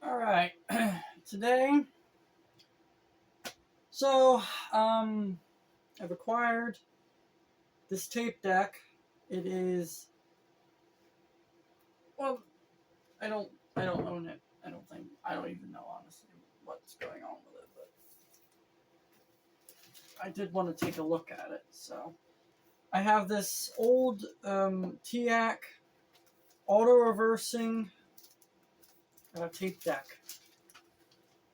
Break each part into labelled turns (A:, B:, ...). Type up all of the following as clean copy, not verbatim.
A: Alright, today, so, I've acquired this tape deck. It is, well, I don't own it. I don't even know, honestly, what's going on with it, but I did want to take a look at it, so. I have this old, Teac auto-reversing, tape deck,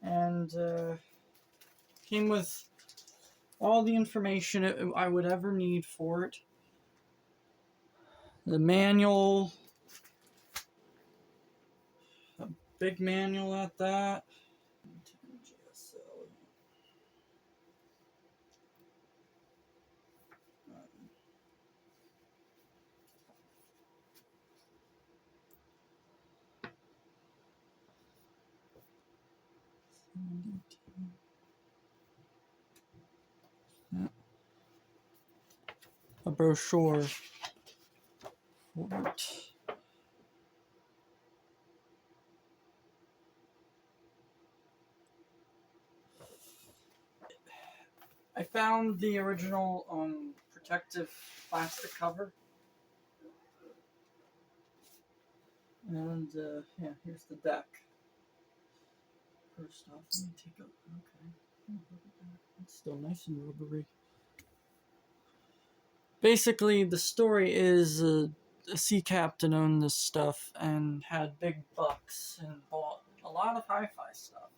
A: and, came with all the information I would ever need for it. The manual, a big manual at that. A brochure for it. I found the original protective plastic cover. And yeah, here's the deck. First off, let me take a okay. It's still nice and rubbery. Basically, the story is a sea captain owned this stuff and had big bucks and bought a lot of hi-fi stuff.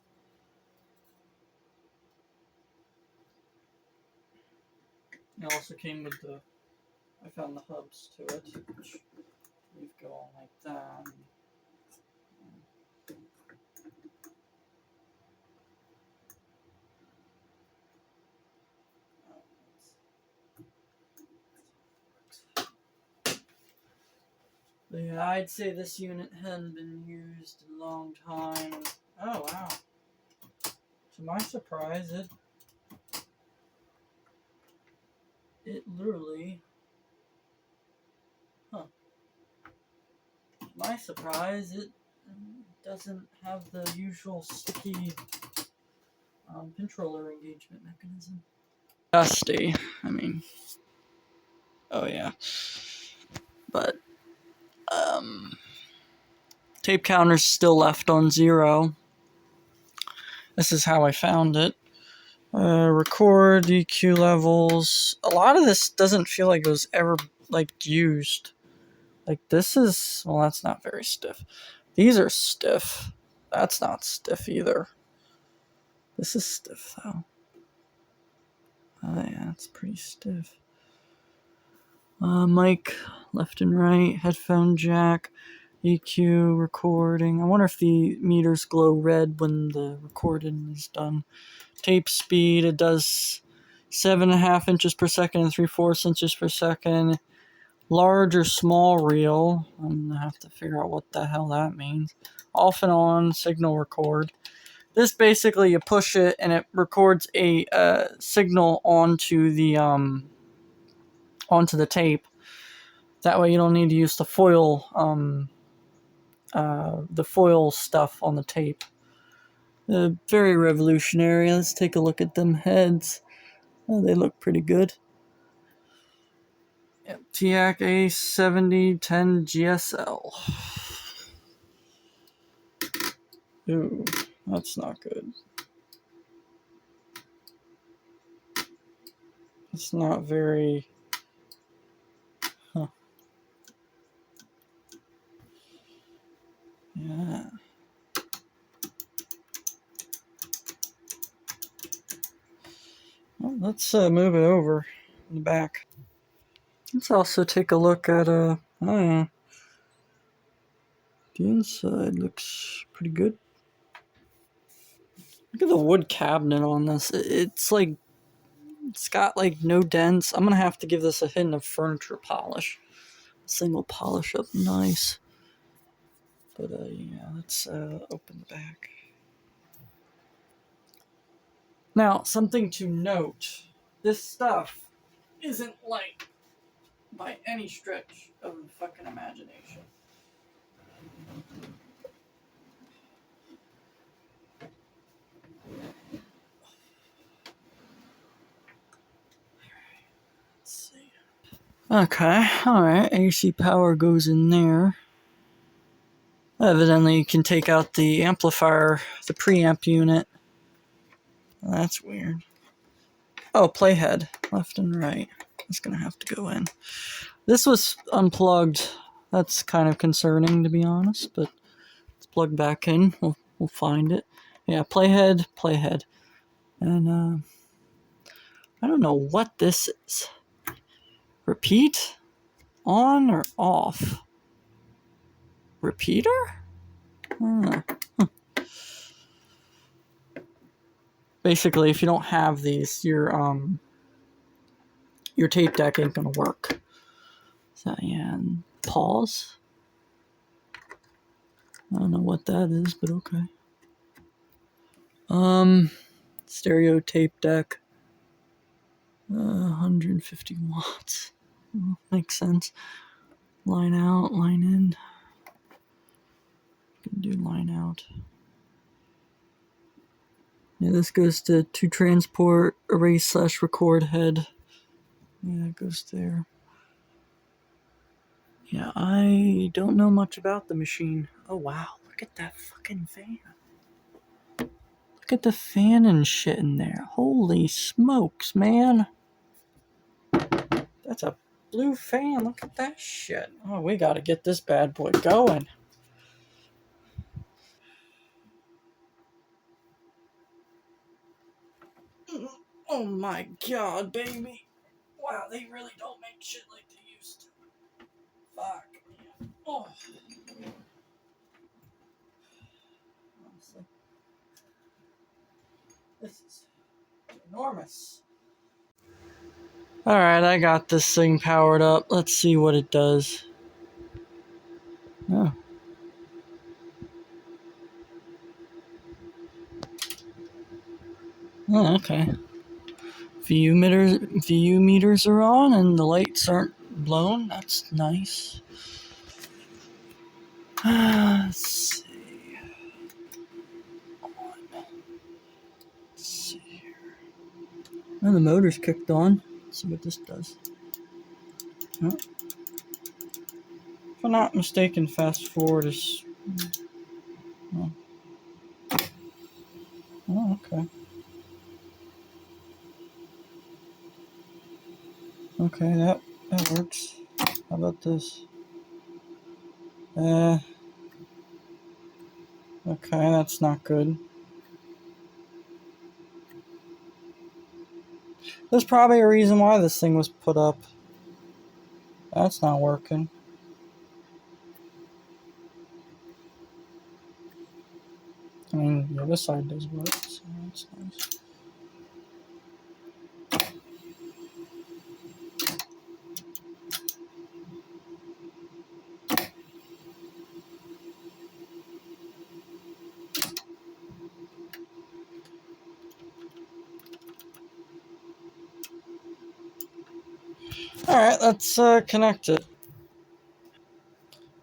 A: It also came with I found the hubs to it, which you go on like that. But yeah, I'd say this unit hadn't been used in a long time. Oh wow! To my surprise, it literally, huh? To my surprise, it doesn't have the usual sticky pinch roller engagement mechanism. Dusty. I mean, oh yeah, but tape counter's still left on 0. This is how I found it. Record EQ levels. A lot of this doesn't feel like it was ever like used. Like this is, well, that's not very stiff. These are stiff. That's not stiff either. This is stiff though. Oh yeah, it's pretty stiff. Mic, left and right, headphone jack, EQ, recording. I wonder if the meters glow red when the recording is done. Tape speed, it does 7.5 inches per second and 3/4 inches per second. Large or small reel. I'm gonna have to figure out what the hell that means. Off and on, signal record. This basically, you push it and it records a signal onto the tape. That way you don't need to use the foil stuff on the tape. Very revolutionary. Let's take a look at them heads. Oh, they look pretty good. Yep, Teac A-7010 GSL. Ooh, that's not good. It's not very... Huh. Yeah. Well, let's move it over in the back. Let's also take a look at, oh yeah. The inside looks pretty good. Look at the wood cabinet on this. It's like, it's got like no dents. I'm gonna have to give this a hint of furniture polish. This thing will polish up nice. But yeah, let's open the back. Now, something to note. This stuff isn't light by any stretch of the fucking imagination. Okay, alright, AC power goes in there. Evidently you can take out the amplifier, the preamp unit. That's weird. Oh, playhead, left and right. That's gonna have to go in. This was unplugged. That's kind of concerning, to be honest, but let's plug back in. We'll find it. Yeah, playhead. And, I don't know what this is. Repeat? On or off? Repeater? Huh. Basically, if you don't have these, your tape deck ain't gonna work. So, yeah, and pause. I don't know what that is, but okay. Stereo tape deck. 150 watts. Makes sense. Line out, line in. Can do line out. Yeah, this goes to transport erase/record head. Yeah, it goes there. Yeah, I don't know much about the machine. Oh wow, look at that fucking fan. Look at the fan and shit in there. Holy smokes, man. That's a blue fan. Look at that shit. Oh, we gotta get this bad boy going. Oh my god, baby. Wow, they really don't make shit like they used to. Fuck. Yeah. Oh. Honestly. This is enormous. Alright, I got this thing powered up. Let's see what it does. Oh. Oh, okay. VU meters are on and the lights aren't blown. That's nice. Let's see. Let's see here. Oh, the motor's kicked on. Let's see what this does. Oh. If I'm not mistaken, fast forward is. Oh, oh okay. Okay, that works. How about this? Okay, that's not good. There's probably a reason why this thing was put up. That's not working. I mean, the other side does work, so that's nice. Alright, let's connect it.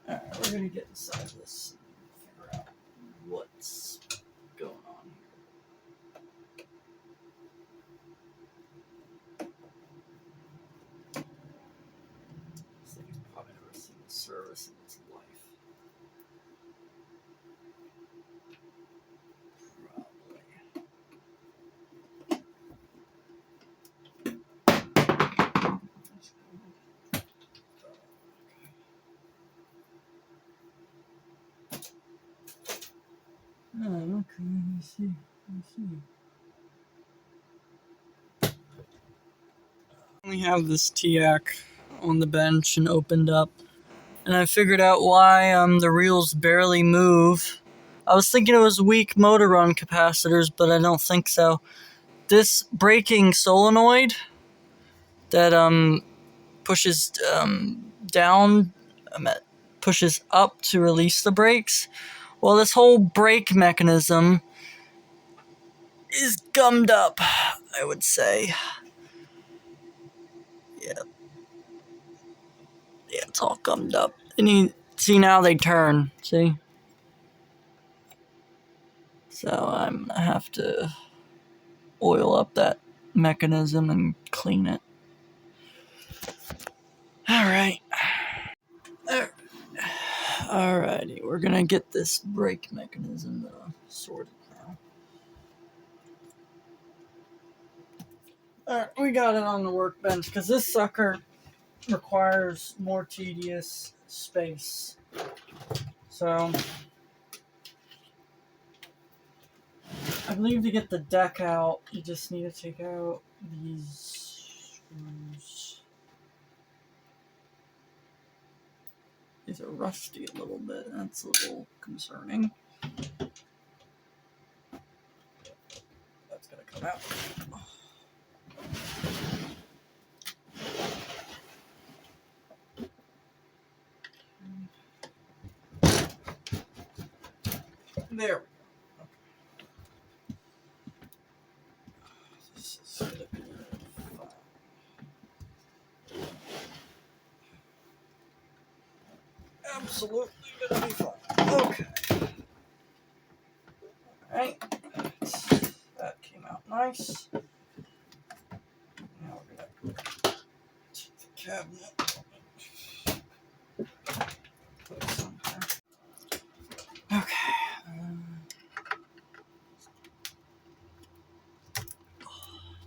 A: Alright, we're gonna get inside this and figure out what's going on here. This thing's probably never seen a service in its life. Oh, okay, I see. We have this Teac on the bench and opened up, and I figured out why the reels barely move. I was thinking it was weak motor run capacitors, but I don't think so. This braking solenoid that pushes down, pushes up to release the brakes. Well, this whole brake mechanism is gummed up, I would say. Yeah, it's all gummed up. And see, now they turn. See? So I'm gonna have to oil up that mechanism and clean it. Alright. Alrighty, we're gonna get this brake mechanism sorted now. Alright, we got it on the workbench because this sucker requires more tedious space. So, I believe to get the deck out, you just need to take out these screws. These are rusty a little bit. That's a little concerning. That's gonna come out. There. This is gonna be fun. Absolutely gonna be fun. Okay. Alright. That came out nice. Now we're gonna take the cabinet. Put it somewhere. Okay.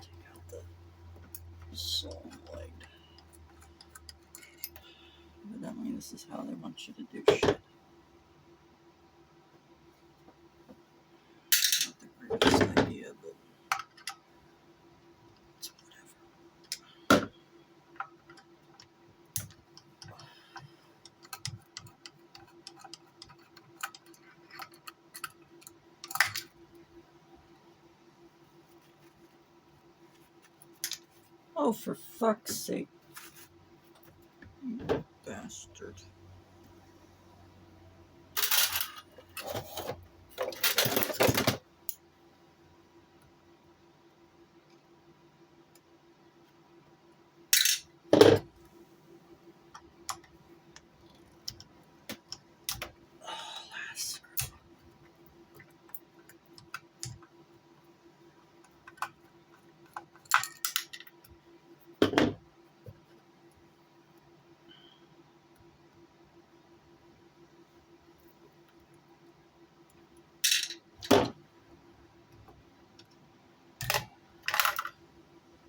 A: Take out the solenoid. Evidently, this is how they want you to do shit. Not the greatest idea, but it's whatever. Oh, for fuck's sake. You bastard.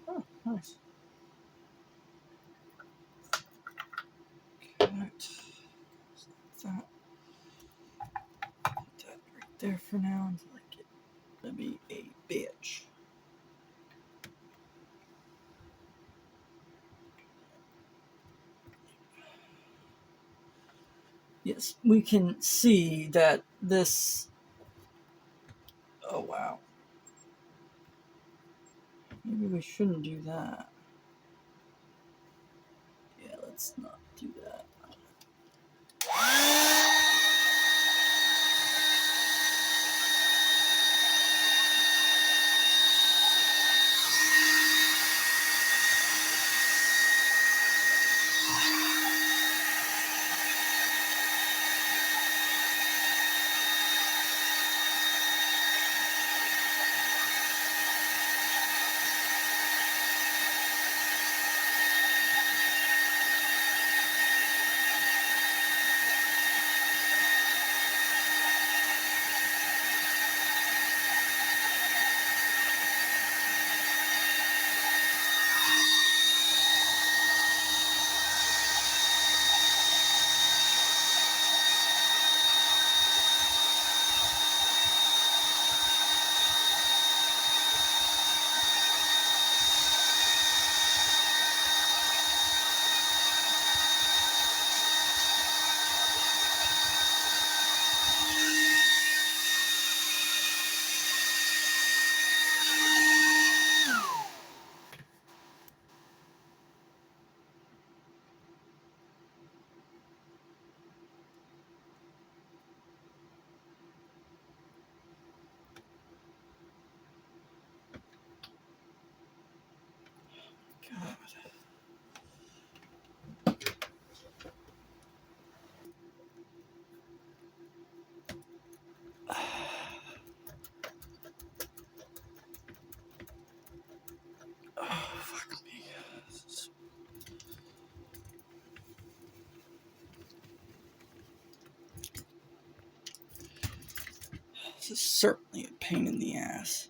A: Oh, nice. Okay, that. Put that right there for now until I get to be a bitch. Yes, we can see that this. Oh, wow. Maybe we shouldn't do that. Yeah, let's not do that. This is certainly a pain in the ass.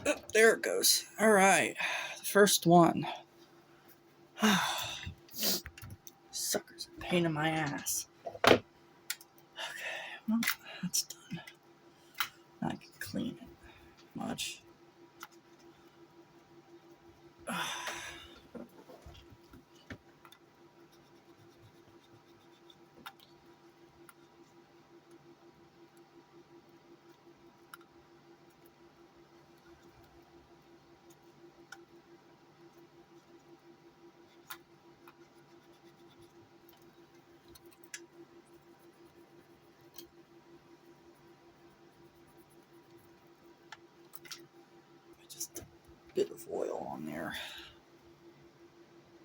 A: Oh, there it goes. All right, the first one. Sucker's a pain in my ass. Okay, well, that's done. I can clean it much. Just a bit of oil on there.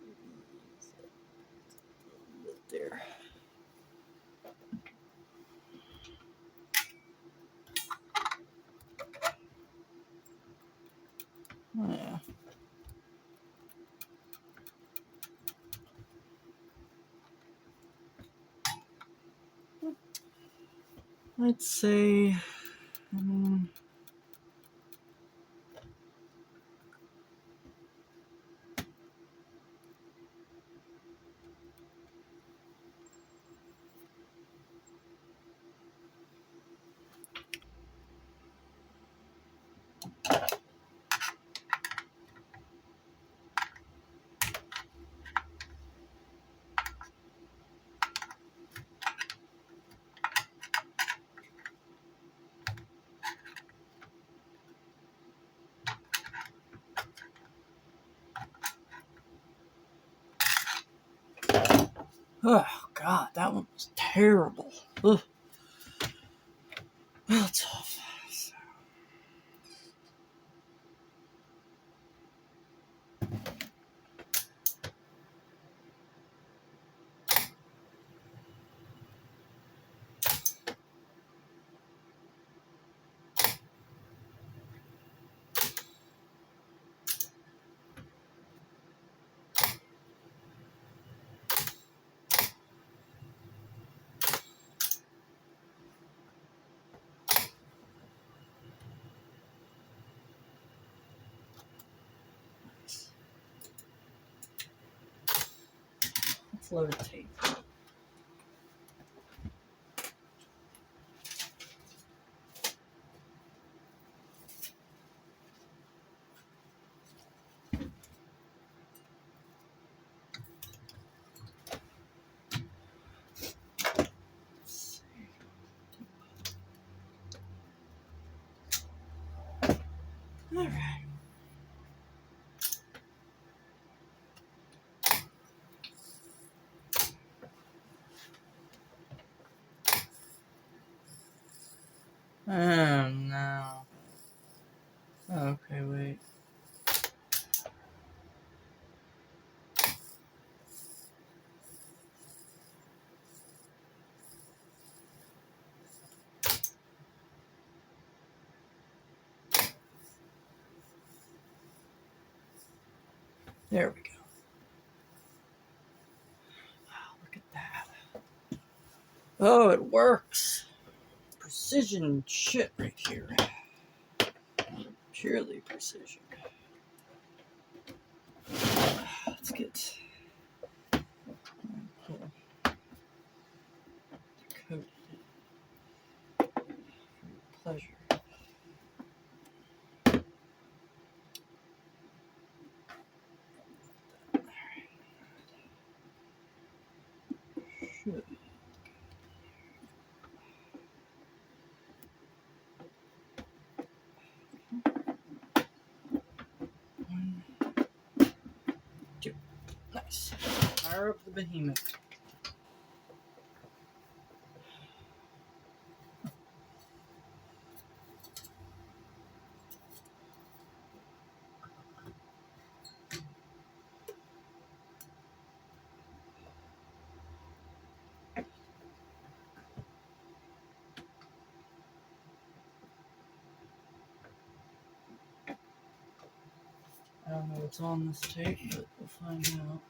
A: A little bit there. Oh, yeah. I'd say, oh God, that one was terrible. Ugh. Well, tough. Let's load a tape. All right. Oh no. Okay, wait. There we go. Wow, look at that. Oh, it works. Precision shit right here. Purely precision. Let's get coated for your pleasure. Should. One, two. Nice. Fire up the behemoth. I don't know what's on this tape, but we'll find out.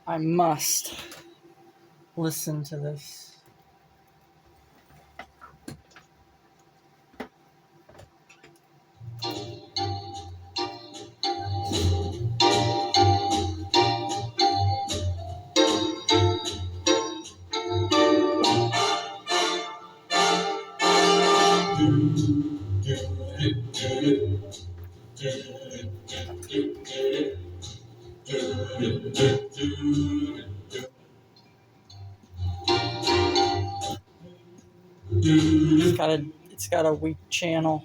A: I must listen to this. It's got a weak channel.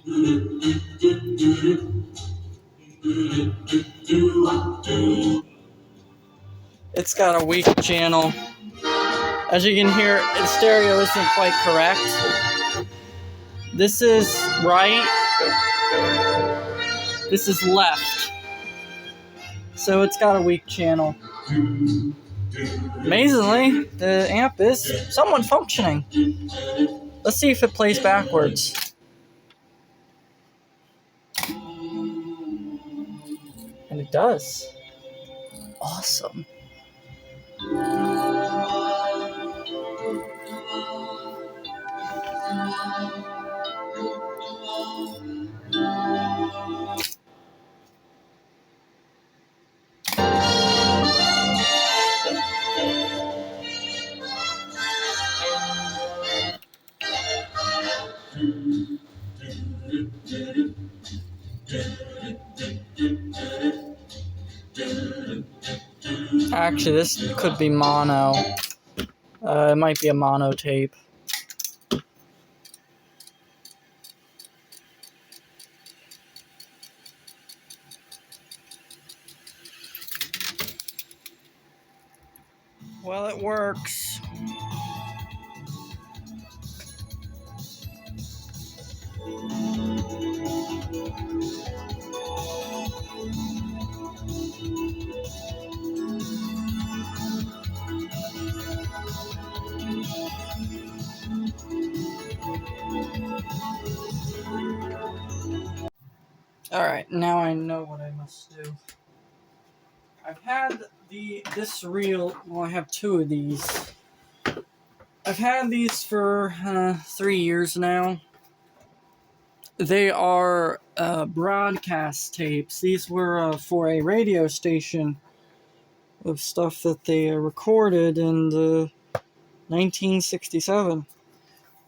A: It's got a weak channel. As you can hear, its stereo isn't quite correct. This is right. This is left. So it's got a weak channel. Amazingly, the amp is somewhat functioning. Let's see if it plays backwards. And it does. Awesome. Actually, this could be mono. It might be a mono tape. Well, it works. Alright, now I know what I must do. I've had this reel, well, I have two of these. I've had these for 3 years now. They are broadcast tapes. These were for a radio station of stuff that they recorded in 1967.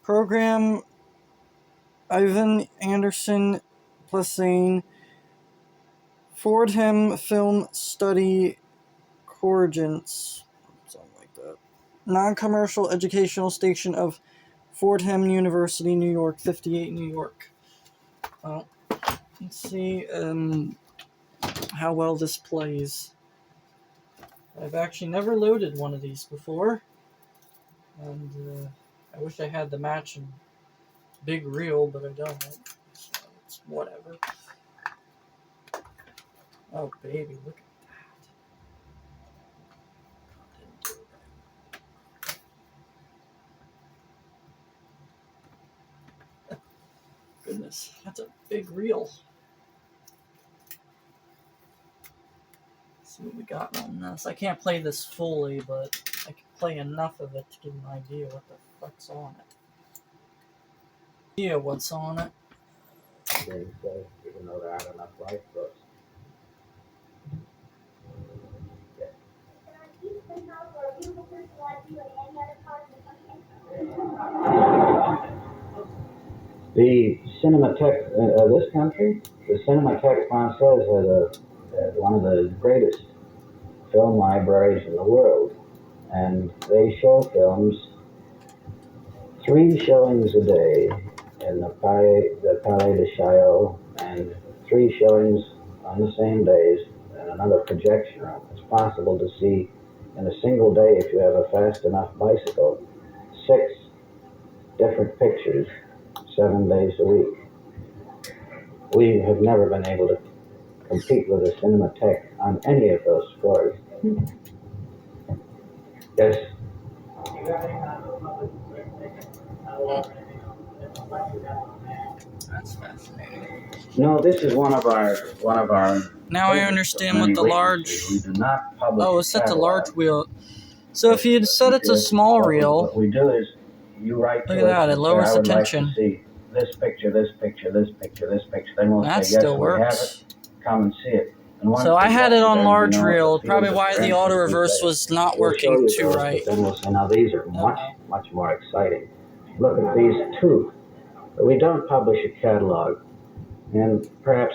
A: Program Ivan Anderson Plessane, Fordham Film Study Corrigens, something like that. Non-commercial educational station of Fordham University, New York, 58, New York. Well, let's see how well this plays. I've actually never loaded one of these before, and I wish I had the matching big reel, but I don't. So it's whatever. Oh, baby, look at that. Goodness, that's a big reel. Let's see what we got on this. I can't play this fully, but I can play enough of it to get an idea what the fuck's on it. Yeah, what's on it?
B: Even though there aren't enough life for us. The Cinémathèque of this country, the Cinémathèque Française is one of the greatest film libraries in the world. and they show films 3 showings a day in the Palais de Chaillot, and 3 showings on the same days in another projection room. It's possible to see in a single day, if you have a fast enough bicycle, 6 different pictures 7 days a week. We have never been able to compete with the Cinematheque on any of those scores. Yes.
A: That's fascinating.
B: No, this is one of our
A: Now I understand what the large...
B: We do not publish.
A: Oh, it's set to large wheel. So if you'd set it to small reel...
B: What we do is you write to
A: Look at that, it lowers the tension.
B: Like to see this picture, this picture, this picture, this picture. Then we'll
A: That
B: say, yes,
A: still
B: we have
A: works.
B: it. Come and see it. And
A: So I had it on large reel, probably why the auto
B: interest,
A: reverse was not working too right.
B: Then we'll say, now these are much more exciting. Look at these 2. We don't publish a catalog, and perhaps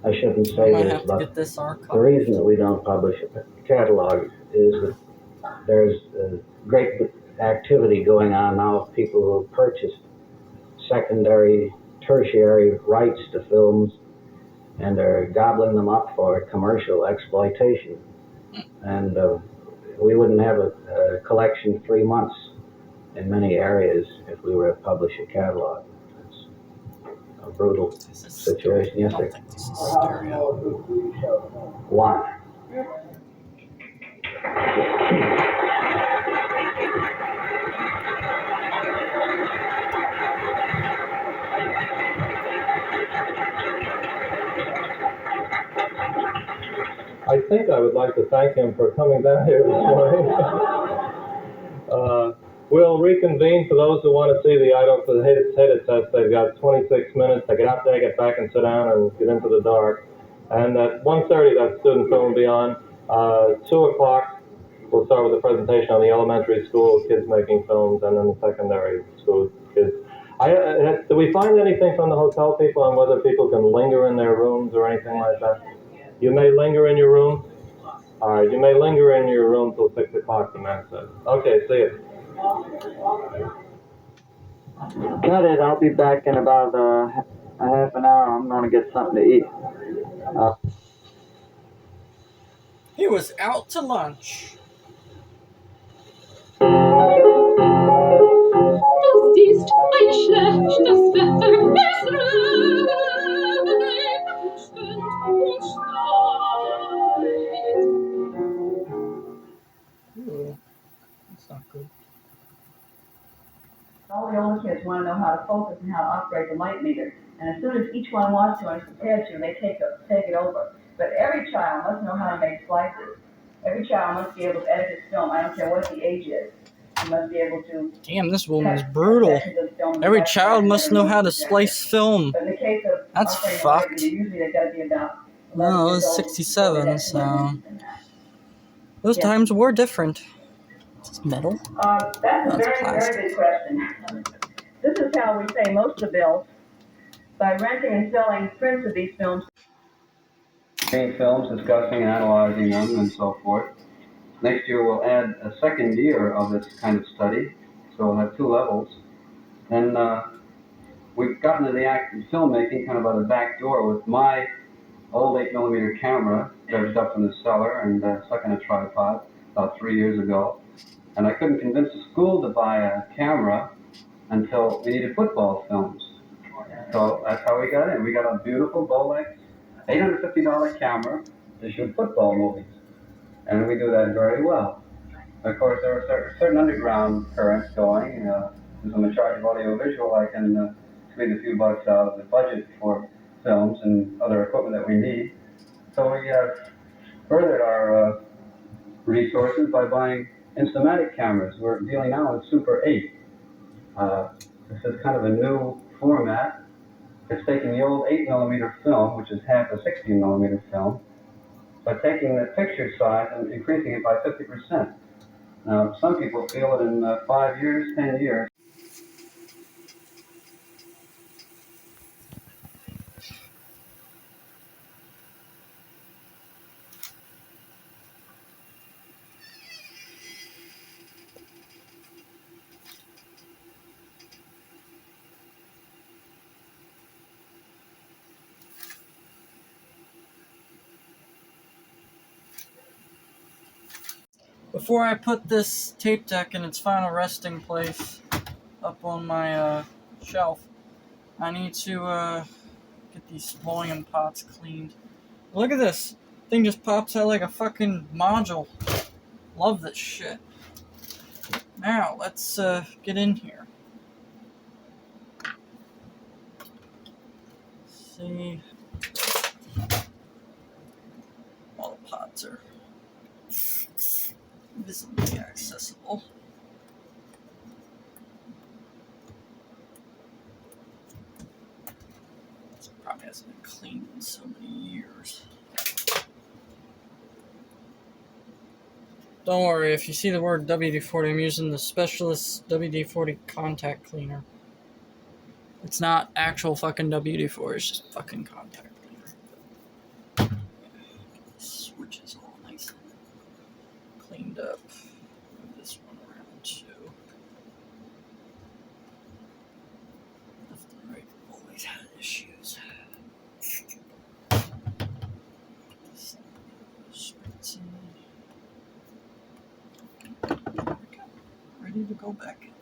B: I shouldn't say this, but the reason that we don't publish a catalog is that there's great activity going on now of people who have purchased secondary, tertiary rights to films, and they're gobbling them up for commercial exploitation. And we wouldn't have a collection 3 months in many areas if we were to publish a catalog. It's a brutal situation. Yes, sir. Why?
C: I think I would like to thank him for coming down here this morning. We'll reconvene for those who want to see the idol for the headed test. They've got 26 minutes to get out there, get back and sit down and get into the dark. And at 1:30, that student film will be on. 2 o'clock, we'll start with a presentation on the elementary school kids making films, and then the secondary school kids. Do we find anything from the hotel people on whether people can linger in their rooms or anything like that? You may linger in your room. All right, you may linger in your room till 6 o'clock, the man said. Okay, see you.
D: Got it. I'll be back in about a half an hour. I'm going to get something to eat.
A: He was out to lunch.
E: Das ist ein schlechtes Wetter, es regnet und schneit.
A: Ooh, that's not good.
F: All the older kids want to know how to focus and how to operate the light meter. And as soon as each one wants to and is prepared to, they take it over. But every child must know how to make slices. Every child must be able to edit his film. I don't care what the age is. He must be able to...
A: Damn, this woman's brutal. Every child must know how to slice film.
F: But in the case of
A: That's fucked.
F: usually they've got to be about...
A: No, it was 67, so... Those times were different. Is this metal?
F: That's a very good question. This is how we pay most of the bills, by renting and selling prints of these films.
B: Films, discussing and analyzing them and so forth. Next year we'll add a second year of this kind of study, so we'll have 2 levels. And we've gotten to the act of filmmaking kind of by the back door with my old 8mm camera dredged up in the cellar and stuck in a tripod about 3 years ago. And I couldn't convince the school to buy a camera until we needed football films. So that's how we got in. We got a beautiful Bolex $850 camera to shoot football movies. And we do that very well. Of course, there are certain underground currents going. Since I'm in charge of audiovisual, I can squeeze a few bucks out of the budget for films and other equipment that we need. So we furthered our resources by buying Instamatic cameras. We're dealing now with Super 8. This is kind of a new format. It's taking the old 8mm film, which is half a 16mm film, but taking the picture size and increasing it by 50%. Now, some people feel that in 5 years, 10 years,
A: Before I put this tape deck in its final resting place up on my shelf, I need to get these volume pots cleaned. Look at this. Thing just pops out like a fucking module. Love this shit. Now, let's get in here. See. All the pots are visibly accessible. This probably hasn't been cleaned in so many years. Don't worry, if you see the word WD-40, I'm using the Specialist WD-40 contact cleaner. It's not actual fucking WD-40, it's just fucking contact cleaner. Switches all nice and cleaned up. Move this one around too. Left and right always had issues. Spritzing. Ready to go back in.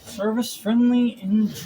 A: Service friendly indeed.